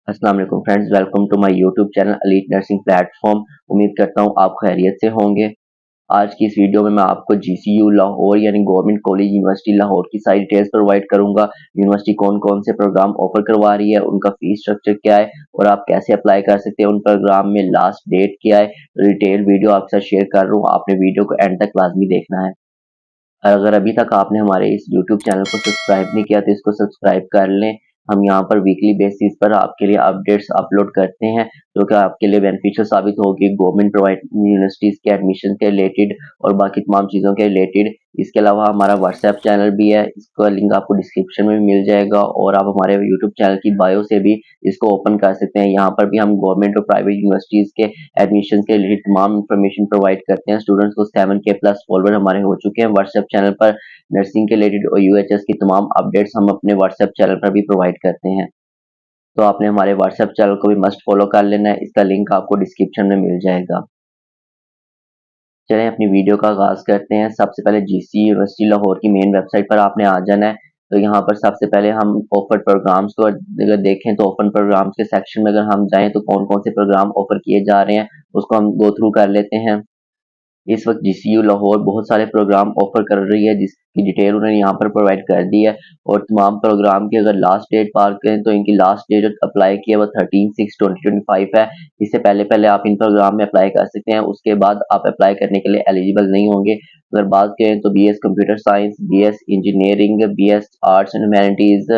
अस्सलाम वालेकुम friends, welcome to my YouTube channel elite nursing platform. उम्मीद करता हूँ आप खैरियत से होंगे। आज की इस वीडियो में मैं आपको जीसीयू लाहौर यानी गवर्नमेंट कॉलेज यूनिवर्सिटी लाहौर की सारी डिटेल्स प्रोवाइड करूंगा। यूनिवर्सिटी कौन कौन से प्रोग्राम ऑफर करवा रही है, उनका फीस स्ट्रक्चर क्या है और आप कैसे अप्लाई कर सकते हैं उन प्रोग्राम में, लास्ट डेट क्या है। डिटेल वीडियो आपके साथ शेयर कर रहा हूँ, आपने वीडियो को एंड तक लाजमी देखना है। अगर अभी तक आपने हमारे इस यूट्यूब चैनल को सब्सक्राइब नहीं किया तो इसको सब्सक्राइब कर लें। हम यहाँ पर वीकली बेसिस पर आपके लिए अपडेट्स अपलोड करते हैं जो कि आपके लिए बेनिफिशियल साबित होगी गवर्नमेंट प्रोवाइड यूनिवर्सिटीज़ के एडमिशन के रिलेटेड और बाकी तमाम चीज़ों के रिलेटेड। इसके अलावा हमारा व्हाट्सएप चैनल भी है, इसका लिंक आपको डिस्क्रिप्शन में मिल जाएगा और आप हमारे यूट्यूब चैनल की बायो से भी इसको ओपन कर सकते हैं। यहाँ पर भी हम गवर्नमेंट और प्राइवेट यूनिवर्सिटीज़ के एडमिशन के लिए तमाम इंफॉर्मेशन प्रोवाइड करते हैं। स्टूडेंट्स को 7K+ फॉलोअर हमारे हो चुके हैं व्हाट्सएप चैनल पर। नर्सिंग के रिलेटेड और यूएचएस की तमाम अपडेट्स हम अपने व्हाट्सएप चैनल पर भी प्रोवाइड करते हैं, तो आपने हमारे व्हाट्सएप चैनल को भी मस्ट फॉलो कर लेना है। इसका लिंक आपको डिस्क्रिप्शन में मिल जाएगा। चलें अपनी वीडियो का आगाज करते हैं। सबसे पहले जीसी यूनिवर्सिटी लाहौर की मेन वेबसाइट पर आपने आ जाना है। तो यहाँ पर सबसे पहले हम ऑफर प्रोग्राम्स को अगर देखें तो ओपन प्रोग्राम्स के सेक्शन में अगर हम जाएं तो कौन कौन से प्रोग्राम ऑफर किए जा रहे हैं उसको हम गो थ्रू कर लेते हैं। इस वक्त जीसीयू लाहौर बहुत सारे प्रोग्राम ऑफर कर रही है जिसकी डिटेल उन्होंने यहाँ पर प्रोवाइड कर दी है। और तमाम प्रोग्राम की अगर लास्ट डेट पार करें तो इनकी लास्ट डेट अप्लाई की है वो 13/6/2025 है। इससे पहले पहले आप इन प्रोग्राम में अप्लाई कर सकते हैं, उसके बाद आप अप्लाई करने के लिए एलिजिबल नहीं होंगे। अगर बात करें तो BS computer science, BS engineering, BS arts and humanities,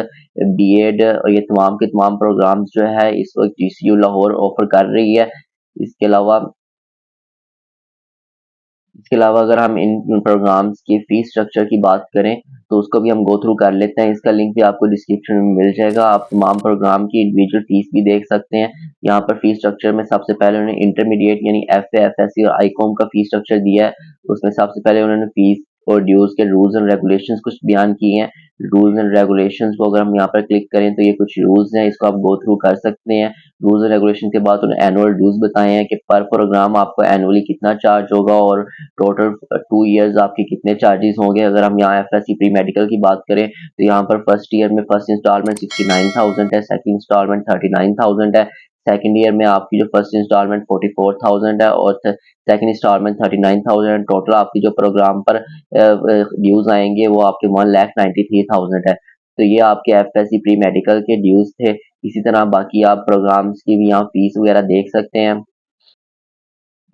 BEd और ये तमाम के तमाम प्रोग्राम जो है इस वक्त जीसीयू लाहौर ऑफर कर रही है। इसके अलावा इसके अलावा अगर हम इन प्रोग्राम्स की फीस स्ट्रक्चर की बात करें तो उसको भी हम गो थ्रू कर लेते हैं। इसका लिंक भी आपको डिस्क्रिप्शन में मिल जाएगा। आप तमाम प्रोग्राम की इंडिविजुअल फीस भी देख सकते हैं। यहाँ पर फीस स्ट्रक्चर में सबसे पहले उन्होंने इंटरमीडिएट यानी एफए, एफएससी और आईकॉम का फीस स्ट्रक्चर दिया है। उसमें सबसे पहले उन्होंने फीस और ड्यूज के रूल्स एंड रेगुलेशंस कुछ बयान किए हैं। रूल्स एंड रेगुलेशंस को अगर हम यहाँ पर क्लिक करें तो ये कुछ रूल्स हैं, इसको आप गो थ्रू कर सकते हैं। रूल्स एंड रेगुलेशन के बाद उन्होंने एनुअल ड्यूज बताए हैं कि पर प्रोग्राम आपको एनुअली कितना चार्ज होगा और टोटल 2 इयर्स आपके कितने चार्जेस होंगे। अगर हम यहाँ एफएससी प्री मेडिकल की बात करें तो यहाँ पर फर्स्ट ईयर में फर्स्ट इंस्टॉलमेंट 69,000 है, सेकंड इंस्टॉलमेंट 39,000 है, सेकंड ईयर में आपकी जो फर्स्ट इंस्टॉलमेंट 44,000 है और सेकंड इंस्टॉलमेंट 39,000। टोटल आपकी जो प्रोग्राम पर ड्यूज आएंगे वो आपके 1,93,000 है। तो ये आपके एफएससी प्री मेडिकल के ड्यूज थे। इसी तरह बाकी आप प्रोग्राम्स की भी यहाँ फीस वगैरह देख सकते हैं।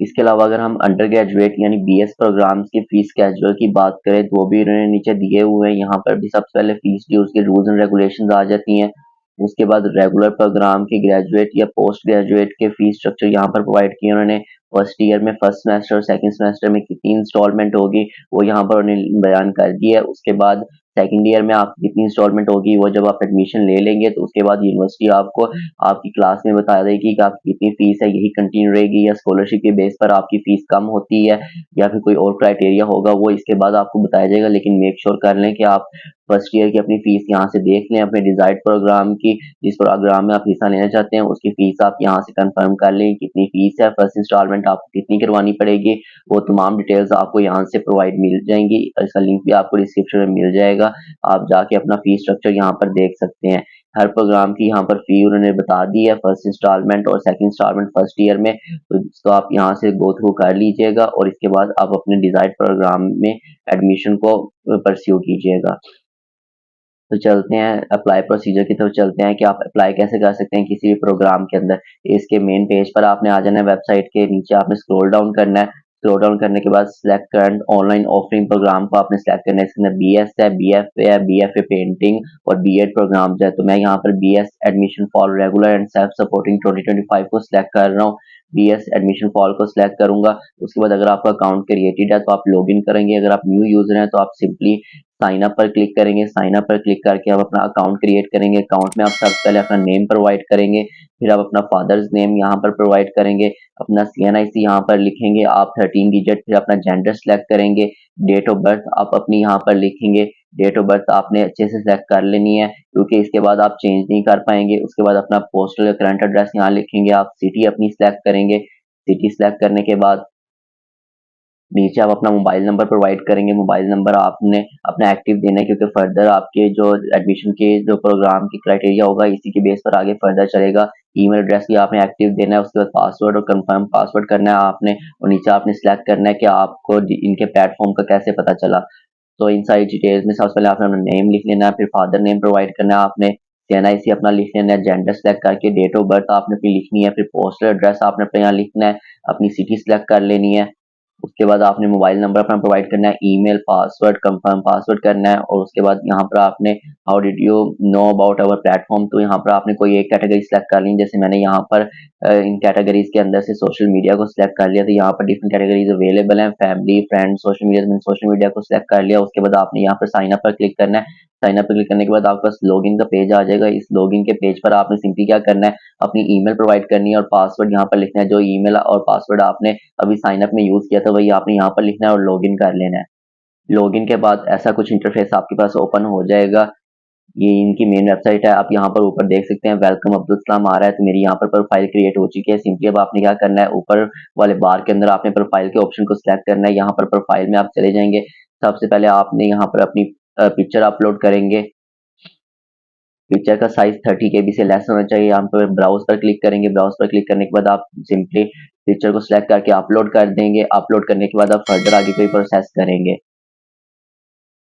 इसके अलावा अगर हम अंडर ग्रेजुएट यानी बीएस प्रोग्राम्स की फीस स्केड्यूल की बात करें तो वो भी इन्होंने नीचे दिए हुए हैं। यहाँ पर भी सबसे पहले फीस ड्यूज के रूल्स एंड रेगुलेशंस आ जाती हैं। उसके बाद रेगुलर प्रोग्राम के ग्रेजुएट या पोस्ट ग्रेजुएट के फीस स्ट्रक्चर यहाँ पर प्रोवाइड किए उन्होंने। फर्स्ट ईयर में फर्स्ट सेमेस्टर और सेकंड सेमेस्टर में कितनी इंस्टॉलमेंट होगी वो यहाँ पर उन्होंने बयान कर दिया है। उसके बाद सेकंड ईयर में आपकी कितनी इंस्टॉलमेंट होगी वो जब आप एडमिशन ले लेंगे तो उसके बाद यूनिवर्सिटी आपको आपकी क्लास में बता देगी कि आपकी कितनी फीस है, यही कंटिन्यू रहेगी या स्कॉलरशिप के बेस पर आपकी फीस कम होती है या फिर कोई और क्राइटेरिया होगा वो इसके बाद आपको बताया जाएगा। लेकिन मेक श्योर कर लें कि आप फर्स्ट ईयर की अपनी फीस यहाँ से देख लें। अपने डिजायर्ड प्रोग्राम की जिस प्रोग्राम में आप हिस्सा लेना चाहते हैं उसकी फीस आप यहाँ से कंफर्म कर लें कितनी फीस है, फर्स्ट इंस्टॉलमेंट आपको कितनी करवानी पड़ेगी, वो तमाम डिटेल्स आपको यहाँ से प्रोवाइड मिल जाएंगी। इसका लिंक भी आपको डिस्क्रिप्शन में मिल जाएगा, आप जाके अपना फीस स्ट्रक्चर यहाँ पर देख सकते हैं। हर प्रोग्राम की यहाँ पर फी उन्होंने बता दी है, फर्स्ट इंस्टॉलमेंट और सेकंड इंस्टॉलमेंट फर्स्ट ईयर में। तो इसको आप यहाँ से गो थ्रू कर लीजिएगा और इसके बाद आप अपने डिजायर्ड प्रोग्राम में एडमिशन को परस्यू कीजिएगा। तो चलते हैं अप्लाई प्रोसीजर की तरफ चलते हैं कि आप अप्लाई कैसे कर सकते हैं किसी भी प्रोग्राम के अंदर। इसके मेन पेज पर आपने आ जाना है, वेबसाइट के नीचे आपने स्क्रॉल डाउन करना है। स्क्रॉल डाउन करने के बाद select current online offering programme को आपने सिलेक्ट करना है। इसके अंदर बीएस है, बीएफए है, बीएफए पेंटिंग और बीएड प्रोग्राम है। तो मैं यहाँ पर BS admission for regular and self supporting 2025 को सिलेक्ट कर रहा हूँ। बीएस एडमिशन फॉल को सिलेक्ट करूंगा। उसके बाद अगर आपका अकाउंट क्रिएटेड है तो आप लॉगिन करेंगे। अगर आप न्यू यूजर हैं तो आप सिंपली साइन अप पर क्लिक करेंगे। साइन अप पर क्लिक करके आप अपना अकाउंट क्रिएट करेंगे। अकाउंट में आप सबसे पहले अपना नेम प्रोवाइड करेंगे, फिर आप अपना फादर्स नेम यहाँ पर प्रोवाइड करेंगे, अपना सीएनआईसी यहाँ पर लिखेंगे आप 13 डिजिट, फिर अपना जेंडर सेलेक्ट करेंगे। डेट ऑफ बर्थ आप अपनी यहाँ पर लिखेंगे। डेट ऑफ बर्थ आपने अच्छे से सेलेक्ट कर लेनी है क्योंकि इसके बाद आप चेंज नहीं कर पाएंगे। उसके बाद अपना पोस्टल या करंट एड्रेस यहाँ लिखेंगे। आप सिटी अपनी सेलेक्ट करेंगे। सिटी सेलेक्ट करने के बाद नीचे आप अपना मोबाइल नंबर प्रोवाइड करेंगे। मोबाइल नंबर आपने अपना एक्टिव देना है क्योंकि फर्दर आपके जो एडमिशन के जो प्रोग्राम की क्राइटेरिया होगा इसी के बेस पर आगे फर्दर चलेगा। ईमेल एड्रेस भी आपने एक्टिव देना है, उसके बाद पासवर्ड और कंफर्म पासवर्ड करना है आपने, और नीचे आपने सिलेक्ट करना है कि आपको इनके प्लेटफॉर्म का कैसे पता चला। तो इन सारी डिटेल्स में सबसे पहले आपने अपना नेम लिख लेना है, फिर फादर नेम प्रोवाइड करना है आपने, CNIC अपना लिख लेना है, जेंडर सेलेक्ट करके डेट ऑफ बर्थ आपने अपनी लिखनी है, फिर पोस्टल एड्रेस आपने अपने यहाँ लिखना है, अपनी सिटी सेलेक्ट कर लेनी है। उसके बाद आपने मोबाइल नंबर अपना प्रोवाइड करना है, ईमेल पासवर्ड कंफर्म पासवर्ड करना है, और उसके बाद यहाँ पर आपने how did you know about our platform, तो यहाँ पर आपने कोई एक कैटेगरी सेलेक्ट कर ली। जैसे मैंने यहाँ पर इन कैटेगरीज के अंदर से सोशल मीडिया को सिलेक्ट कर लिया, तो यहाँ पर डिफरेंट कैटेगरीज अवेलेबल हैं, फैमिली फ्रेंड सोशल मीडिया, मैंने सोशल मीडिया को सिलेक्ट कर लिया। उसके बाद आपने यहाँ पर साइन अप पर क्लिक करना है, साइन अप पर क्लिक करने के बाद आपके पास लॉगिन का पेज आ जाएगा। इस लॉगिन के पेज पर आपने सिंपली क्या करना है, अपनी ईमेल प्रोवाइड करनी है और पासवर्ड यहाँ पर लिखना है। जो ईमेल और पासवर्ड आपने अभी साइन अप में यूज किया था वही आपने यहाँ पर लिखना है और लॉगिन कर लेना है। लॉगिन के बाद ऐसा कुछ इंटरफेस आपके पास ओपन हो जाएगा। ये इनकी मेन वेबसाइट है। आप यहाँ पर ऊपर देख सकते हैं वेलकम अब्दुल सलाम आ रहा है, तो मेरी यहाँ पर प्रोफाइल क्रिएट हो चुकी है। सिंपली अब आपने क्या करना है, ऊपर वाले बार के अंदर आपने प्रोफाइल के ऑप्शन को सिलेक्ट करना है। यहाँ पर प्रोफाइल में आप चले जाएंगे, सबसे पहले आपने यहाँ पर अपनी पिक्चर अपलोड करेंगे। पिक्चर का साइज 30 KB से लेस होना चाहिए। यहाँ पर ब्राउज पर क्लिक करेंगे, ब्राउज पर क्लिक करने के बाद आप सिंपली पिक्चर को सिलेक्ट करके अपलोड कर देंगे। अपलोड करने के बाद आप फर्दर आगे कोई प्रोसेस करेंगे।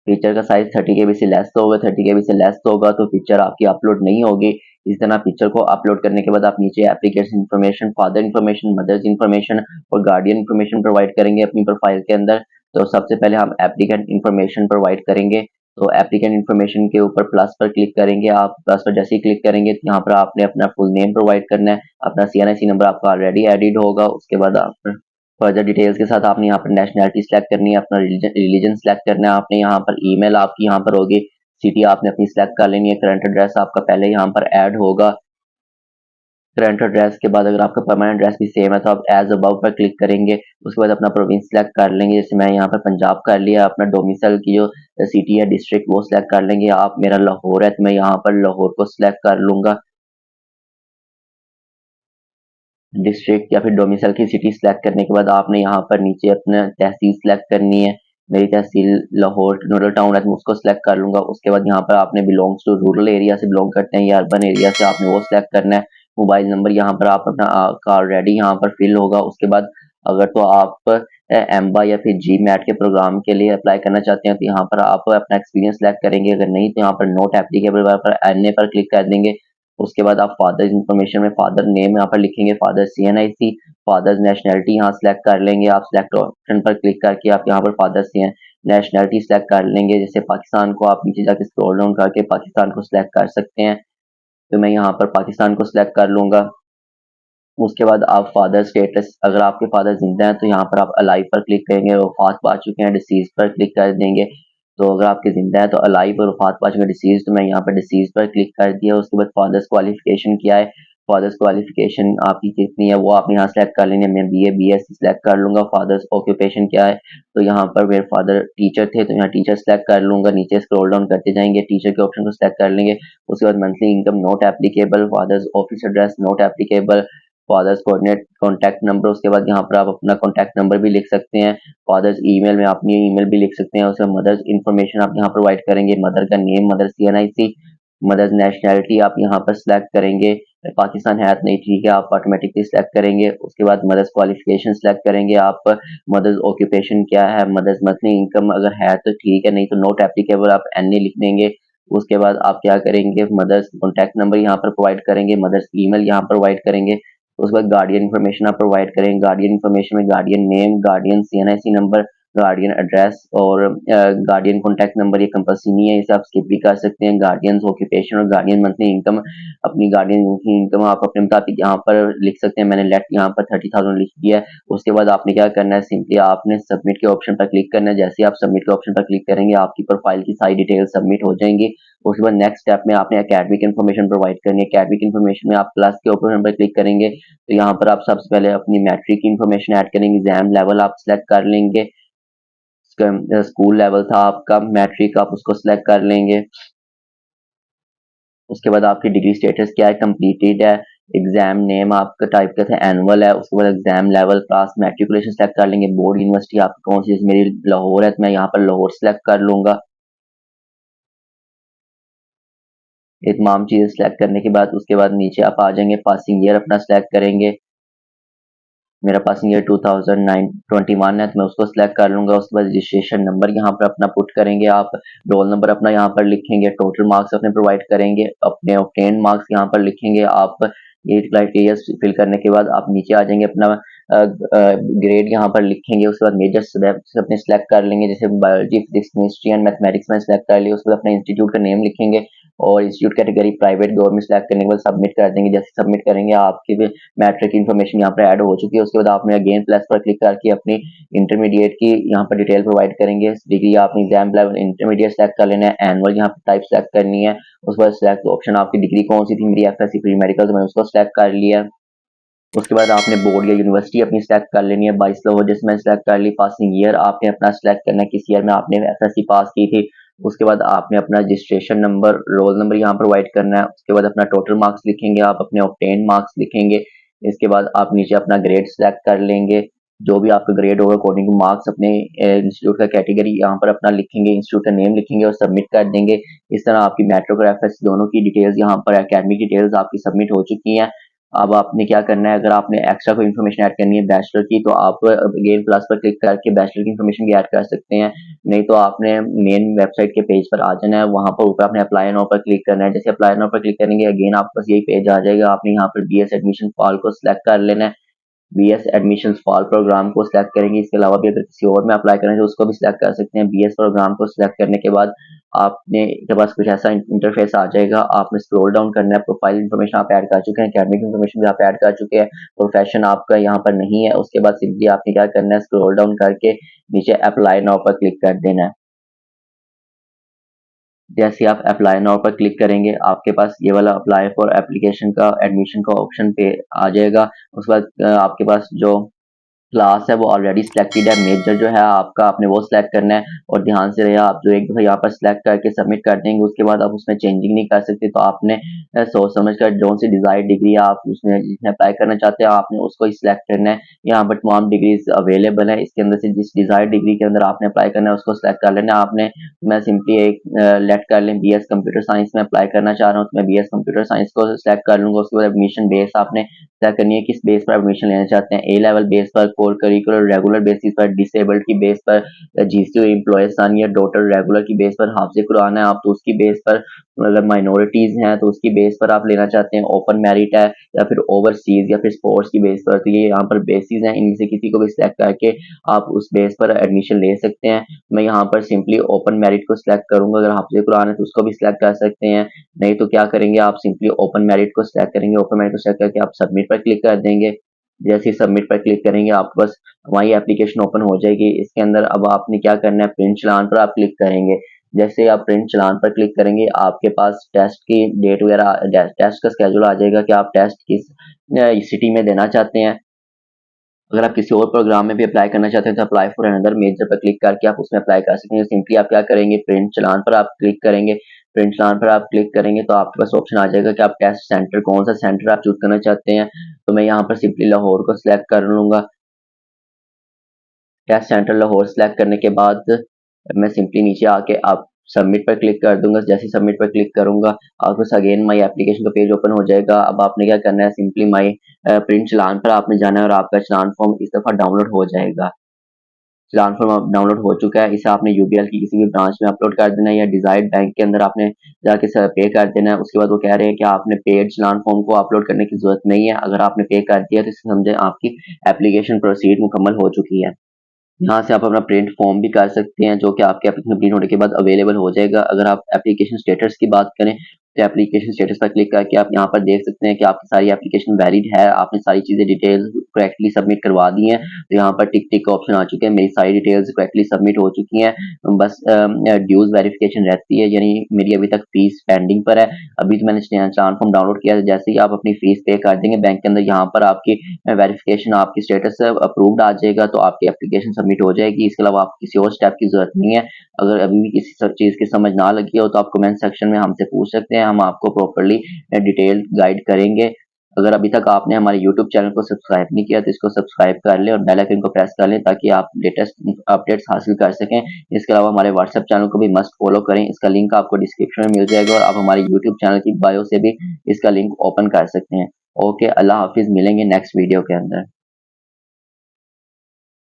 पिक्चर का साइज 30 KB से लेस होगा, 30 KB से लेस होगा तो पिक्चर आपकी अपलोड नहीं होगी। इस तरह पिक्चर को अपलोड करने के बाद आप नीचे application information, father information, mother's information और गार्डियन इन्फॉर्मेशन प्रोवाइड करेंगे अपनी प्रोफाइल के अंदर। तो सबसे पहले हम एप्लीकेंट इन्फॉर्मेशन प्रोवाइड करेंगे। तो एप्लीकेंट इन्फॉर्मेशन के ऊपर प्लस पर क्लिक करेंगे। आप प्लस पर जैसे ही क्लिक करेंगे तो यहाँ पर आपने अपना फुल नेम प्रोवाइड करना है, अपना CNIC नंबर आपका ऑलरेडी एडिड होगा। उसके बाद आप फर्दर डिटेल्स के साथ आपने यहाँ पर नेशनैलिटी सेलेक्ट करनी है, अपना रिलीजन सेलेक्ट करना है आपने। यहाँ पर ईमेल आपकी यहाँ पर होगी, सिटी आपने अपनी सेलेक्ट कर लेनी है, करंट एड्रेस आपका पहले यहाँ पर ऐड होगा। करंट एड्रेस के बाद अगर आपका परमानेंट एड्रेस भी सेम है तो आप एज अबव पर क्लिक करेंगे। उसके बाद अपना प्रोविंस सेलेक्ट कर लेंगे, जैसे मैं यहाँ पर पंजाब कर लिया। अपना डोमिसाइल की जो सिटी है डिस्ट्रिक्ट वो सिलेक्ट कर लेंगे। आप मेरा लाहौर है तो मैं यहाँ पर लाहौर को सिलेक्ट कर लूंगा, डिस्ट्रिक्ट या फिर डोमिसाइल की सिटी सेलेक्ट करने के बाद आपने यहाँ पर नीचे अपना तहसील सेलेक्ट करनी है। मेरी तहसील लाहौर नोडल टाउन है तो मैं उसको सिलेक्ट कर लूंगा। उसके बाद यहाँ पर आपने बिलोंग्स टू रूरल एरिया से बिलोंग करते हैं या अर्बन एरिया से, आपने वो सिलेक्ट करना है। मोबाइल नंबर यहाँ पर आप अपना ऑलरेडी यहाँ पर फिल होगा। उसके बाद अगर तो आप एम्बा या फिर GMAT के प्रोग्राम के लिए अप्लाई करना चाहते हैं तो यहाँ पर आप अपना एक्सपीरियंस सेलेक्ट करेंगे, अगर नहीं तो यहाँ पर नोट एप्लीकेबल पर NA पर क्लिक कर देंगे। उसके बाद आप फादर इन्फॉर्मेशन में फादर नेम यहाँ पर लिखेंगे, फादर CNIC, फादर्स नेशनैलिटी यहाँ सेलेक्ट कर लेंगे। आप सेलेक्ट ऑप्शन पर क्लिक करके आप यहाँ पर फादर नेशनैलिटी सेलेक्ट कर लेंगे। जैसे पाकिस्तान को आप नीचे जाके स्क्रॉल डाउन करके पाकिस्तान को सिलेक्ट कर सकते हैं, तो मैं यहाँ पर पाकिस्तान को सिलेक्ट कर लूंगा। उसके बाद आप फादर स्टेटस, अगर आपके फादर जिंदा हैं तो यहाँ पर आप अलाइव पर क्लिक करेंगे, वफात पा चुके हैं डिसीज पर क्लिक कर देंगे। तो अगर आपके जिंदा है तो अलाइव और वफात पा चुके डिसीज, तो मैं यहाँ पर डिसीज पर क्लिक कर दिया। उसके बाद फादर्स क्वालिफिकेशन क्या है, फादर्स क्वालिफिकेशन आपकी कितनी है वो आप यहाँ सेलेक्ट कर लेंगे। मैं BA BSc सेलेक्ट कर लूंगा। फादर्स ऑक्यूपेशन क्या है, तो यहाँ पर मेरे फादर टीचर थे तो यहाँ टीचर सेलेक्ट कर लूंगा। नीचे स्क्रॉल डाउन करते जाएंगे, टीचर के ऑप्शन को सेलेक्ट कर लेंगे। उसके बाद monthly income not applicable, father's office address not applicable, father's coordinate contact number, उसके बाद यहाँ पर आप अपना कॉन्टैक्ट नंबर भी लिख सकते हैं। फादर्स ईमेल में अपनी ईमेल भी लिख सकते हैं। उसके मदर्स इन्फॉर्मेशन आप यहाँ प्रोवाइड करेंगे, मदर का name, mother CNIC, mother's nationality आप यहाँ पर सिलेक्ट करेंगे। पाकिस्तान है तो नहीं ठीक है, आप ऑटोमेटिकली सिलेक्ट करेंगे। उसके बाद मदर्स क्वालिफिकेशन सिलेक्ट करेंगे, आप मदर्स ऑक्यूपेशन क्या है, मदर्स मंथली इनकम अगर है तो ठीक है, नहीं तो नॉट एप्लीकेबल आप NA लिख देंगे। उसके बाद आप क्या करेंगे, मदर्स कॉन्टैक्ट नंबर यहाँ पर प्रोवाइड करेंगे, मदर्स ईमेल यहाँ प्रोवाइड करेंगे। उसके बाद गार्डियन इन्फॉर्मेशन आप प्रोवाइड करेंगे। गार्डियन इन्फॉर्मेशन में guardian name, guardian CNIC number, guardian address और गार्डियन कॉन्टैक्ट नंबर ये कंपल्सरी नहीं है, इसे आप स्किप भी कर सकते हैं। गार्डियन ऑक्यूपेशन और गार्डियन मंथली इनकम, अपनी गार्डियन मंथली इनकम आप अपने मुताबिक यहाँ पर लिख सकते हैं। मैंने लेट यहाँ पर 30,000 लिख दिया है। उसके बाद आपने क्या करना है, सिंपली आपने सबमिट के ऑप्शन पर क्लिक करना है। जैसे ही आप सबमिट के ऑप्शन पर क्लिक करेंगे आपकी प्रोफाइल की सारी डिटेल सबमिट हो जाएंगी। उसके बाद नेक्स्ट स्टेप में आपने एकेडमिक इन्फॉर्मेशन प्रोवाइड करनी है। एकेडमिक इन्फॉर्मेशन में आप प्लस के ऑप्शन पर क्लिक करेंगे तो यहाँ पर आप सबसे पहले अपनी मैट्रिक की इन्फॉर्मेशन ऐड करेंगे। एग्जाम लेवल आप सिलेक्ट कर लेंगे, स्कूल लेवल था आपका मैट्रिक, आप उसको सिलेक्ट कर लेंगे। उसके बाद आपकी डिग्री स्टेटस क्या है, कंप्लीटेड है। एग्जाम नेम आपका टाइप का था एनुअल है। उसके बाद exam level, class, matriculation select कर लेंगे। बोर्ड यूनिवर्सिटी आपकी कौन सी है, मेरी लाहौर है तो मैं यहाँ पर लाहौर सेलेक्ट कर लूंगा। ये तमाम चीज़ें सेलेक्ट करने के बाद उसके बाद नीचे आप आ जाएंगे, पासिंग ईयर अपना सेलेक्ट करेंगे। मेरा पासिंग ईयर 2021 है तो मैं उसको सिलेक्ट कर लूँगा। उसके बाद रजिस्ट्रेशन नंबर यहाँ पर अपना पुट करेंगे आप, रोल नंबर अपना यहाँ पर लिखेंगे, टोटल मार्क्स अपने प्रोवाइड करेंगे, अपने ऑब्टेन्ड मार्क्स यहाँ पर लिखेंगे आप। ये क्राइटेरिया फिल करने के बाद आप नीचे आ जाएंगे, अपना ग्रेड यहाँ पर लिखेंगे। उसके बाद मेजर सब्जेक्ट्स अपने सेलेक्ट कर लेंगे, जैसे biology, physics, chemistry and mathematics में सेलेक्ट कर लिया। उसके बाद अपने इंस्टीट्यूट का नेम लिखेंगे और institute category private government select करने के बाद सबमिट कर देंगे। जैसे सबमिट करेंगे आपकी मैट्रिक की इन्फॉर्मेशन यहाँ पर ऐड हो चुकी है। उसके बाद आपने अगेन प्लस पर क्लिक करके अपनी इंटरमीडिएट की यहाँ पर डिटेल प्रोवाइड करेंगे। डिग्री आपने एग्जाम लेवल इंटरमीडिएट सेलेक्ट कर लेना है, एनुअल यहाँ पर टाइप सेलेक्ट करनी है। उसके बाद सिलेक्ट ऑप्शन आपकी डिग्री कौन सी थी, मेरी एफएससी प्री मेडिकल, तो मैंने उसको सिलेक्ट कर लिया। उसके बाद आपने बोर्ड या यूनिवर्सिटी अपनी सेलेक्ट कर लेनी है, 22 हो जिसमें सेलेक्ट कर ली। पासिंग ईयर आपने अपना सेलेक्ट करना है, किस ईयर में आपने एफएससी पास की थी। उसके बाद आपने अपना रजिस्ट्रेशन नंबर, रोल नंबर यहाँ प्रोवाइड करना है। उसके बाद अपना टोटल मार्क्स लिखेंगे, आप अपने ऑब्टेन मार्क्स लिखेंगे। इसके बाद आप नीचे अपना ग्रेड सेलेक्ट कर लेंगे, जो भी आपका ग्रेड होगा अकॉर्डिंग टू मार्क्स। अपने इंस्टीट्यूट का कैटेगरी यहाँ पर अपना लिखेंगे, इंस्टीट्यूट का नेम लिखेंगे और सबमिट कर देंगे। इस तरह आपकी मैट्रिक और एफएससी दोनों की डिटेल्स यहाँ पर, एकेडमिक डिटेल्स आपकी सबमिट हो चुकी हैं। अब आपने क्या करना है, अगर आपने एक्स्ट्रा कोई इन्फॉर्मेशन ऐड करनी है बैचलर की, तो आप अगेन प्लस पर क्लिक करके बैचलर की इन्फॉर्मेशन भी ऐड कर सकते हैं। नहीं तो आपने मेन वेबसाइट के पेज पर आ जाना है, वहां पर ऊपर आपने अप्लाई नाउ पर क्लिक करना है। जैसे अप्लाई नाउ पर क्लिक करेंगे अगेन आपके पास यही पेज आ जाएगा। आपने यहाँ पर बीएस एडमिशन फॉल को सिलेक्ट कर लेना है, बीएस एडमिशन फॉल प्रोग्राम को सिलेक्ट करेंगे। इसके अलावा भी अगर किसी और में अप्लाई करें तो उसको भी सिलेक्ट कर सकते हैं। बीएस प्रोग्राम को सिलेक्ट करने के बाद आपने के पास कुछ ऐसा इंटरफेस आ जाएगा। आपने स्क्रॉल डाउन करना है, प्रोफाइल इन्फॉर्मेशन आप ऐड कर चुके हैं, अकेडमिक इन्फॉर्मेशन भी आप ऐड कर चुके हैं, प्रोफेशन आपका यहाँ पर नहीं है। उसके बाद सिंपली आपने क्या करना है, स्क्रॉल डाउन करके नीचे अप्लाई नाउ पर क्लिक कर देना है। जैसे आप अप्लाई नाउ पर क्लिक करेंगे आपके पास ये वाला अप्लाई फॉर एप्लीकेशन का एडमिशन का ऑप्शन पे आ जाएगा। उसके बाद आपके पास जो क्लास है वो ऑलरेडी सिलेक्टेड है, मेजर जो है आपका आपने वो सिलेक्ट करना है। और ध्यान से रहिए, आप जो एक दफ़ा यहाँ पर सिलेक्ट करके सबमिट कर देंगे उसके बाद आप उसमें चेंजिंग नहीं कर सकते। तो आपने सोच समझ कर जो सी डिजायर्ड डिग्री आप उसमें जिसमें अप्लाई करना चाहते हैं आपने उसको ही सिलेक्ट करना है। यहाँ पर तमाम डिग्रीज अवेलेबल है, इसके अंदर से जिस डिजायर्ड डिग्री के अंदर आपने अप्लाई करना है उसको सिलेक्ट कर लेना है आपने। मैं सिंपली एक लेट कर लें बीएस कंप्यूटर साइंस में अप्लाई करना चाह रहा हूँ, तो मैं बीएस कंप्यूटर साइंस को सिलेक्ट कर लूंगा। उसके बाद एडमिशन बेस आपने तय करनी है, किस बेस पर एडमिशन लेना चाहते हैं, ए लेवल बेस पर, कोर करिकुलर रेगुलर बेसिस पर, डिसेबल्ड की बेस पर, जीसीओ एम्प्लॉय सन या डॉटर रेगुलर की बेस पर, हाफिज कुरान है आप तो उसकी बेस पर, अगर माइनॉरिटीज हैं तो उसकी बेस पर आप लेना चाहते हैं, ओपन मेरिट है या फिर ओवरसीज या फिर स्पोर्ट्स की बेस पर। तो ये यहाँ पर बेसिस हैं, इनमें से किसी को भी सिलेक्ट करके आप उस बेस पर एडमिशन ले सकते हैं। मैं यहाँ पर सिंपली ओपन मेरिट को सिलेक्ट करूंगा, अगर हाफिज कुरान है तो उसको भी सिलेक्ट कर सकते हैं। नहीं तो क्या करेंगे, आप सिंपली ओपन मेरिट को सिलेक्ट करेंगे, ओपन मेरिट को सिलेक्ट करके आप सबमिट पर क्लिक कर देंगे। जैसे ही सबमिट पर क्लिक करेंगे आपके पास वही एप्लीकेशन ओपन हो जाएगी। इसके अंदर अब आपने क्या करना है, प्रिंट चालान पर आप क्लिक करेंगे। जैसे आप प्रिंट चालान पर क्लिक करेंगे आपके पास टेस्ट की डेट वगैरह, टेस्ट का स्केड्यूल आ जाएगा कि आप टेस्ट किस सिटी में देना चाहते हैं। अगर आप किसी और प्रोग्राम में भी अप्लाई करना चाहते हैं तो अप्लाई फॉर अनदर मेजर पर क्लिक करके आप उसमें अप्लाई कर सकते हैं। सिंपली आप क्या करेंगे, प्रिंट चालान पर आप क्लिक करेंगे। प्रिंट चालान पर आप क्लिक करेंगे तो आपके पास ऑप्शन आ जाएगा कि आप टेस्ट सेंटर कौन सा सेंटर आप चूज करना चाहते हैं। तो मैं यहाँ पर सिंपली लाहौर को सिलेक्ट कर लूंगा। टेस्ट सेंटर लाहौर सेलेक्ट करने के बाद मैं सिंपली नीचे आके आप सबमिट पर क्लिक कर दूंगा। जैसे सबमिट पर क्लिक करूंगा आपके पास अगेन माई एप्लीकेशन का पेज ओपन हो जाएगा। अब आपने क्या करना है, सिंपली माई प्रिंट चालान पर आपने जाना है और आपका चालान फॉर्म इस दफा डाउनलोड हो जाएगा। चालान फॉर्म डाउनलोड हो चुका है, इसे आपने यूबीएल की किसी भी ब्रांच में अपलोड कर देना है या डिजायर्ड बैंक के अंदर आपने जाके पे कर देना है। उसके बाद वो कह रहे हैं कि आपने पेड चालान फॉर्म को अपलोड करने की जरूरत नहीं है, अगर आपने पे कर दिया तो इसे समझे आपकी एप्लीकेशन प्रोसीड मुकम्मल हो चुकी है। यहाँ से आप अपना प्रिंट फॉर्म भी कर सकते हैं जो कि आपके एप्लीकेशन कंप्लीट होने के बाद अवेलेबल हो जाएगा। अगर आप एप्लीकेशन स्टेटस की बात करें तो एप्लीकेशन स्टेटस पर क्लिक करके आप यहाँ पर देख सकते हैं कि आपकी सारी एप्लीकेशन वैलिड है, आपने सारी चीज़ें डिटेल्स करेक्टली सबमिट करवा दी हैं। तो यहाँ पर टिक टिक का ऑप्शन आ चुके हैं, मेरी सारी डिटेल्स करेक्टली सबमिट हो चुकी हैं। बस ड्यूज वेरिफिकेशन रहती है, यानी मेरी अभी तक फीस पेंडिंग पर है। अभी तो मैंने चालान फॉर्म डाउनलोड किया, जैसे ही आप अपनी फीस पे कर देंगे बैंक के अंदर यहाँ पर आपकी वेरिफिकेशन आपकी स्टेटस अप्रूव्ड आ जाएगा तो आपकी एप्लीकेशन सबमिट हो जाएगी। इसके अलावा आपको किसी और स्टेप की जरूरत नहीं है। अगर अभी भी किसी चीज़ की समझ ना लगी हो तो आप कमेंट सेक्शन में हमसे पूछ सकते हैं, हम आपको प्रॉपरली डिटेल गाइड करेंगे। अगर अभी तक आपने हमारे यूट्यूब चैनल को सब्सक्राइब नहीं किया तो इसको सब्सक्राइब कर लें और बेल आइकन को प्रेस कर लें ताकि आप लेटेस्ट अपडेट्स हासिल कर सकें। इसके अलावा हमारे व्हाट्सएप चैनल को भी मस्ट फॉलो करें, इसका लिंक आपको डिस्क्रिप्शन में मिल जाएगा और आप हमारे यूट्यूब चैनल की बायो से भी इसका लिंक ओपन कर सकते हैं। ओके, अल्लाह हाफिज़, मिलेंगे नेक्स्ट वीडियो के अंदर।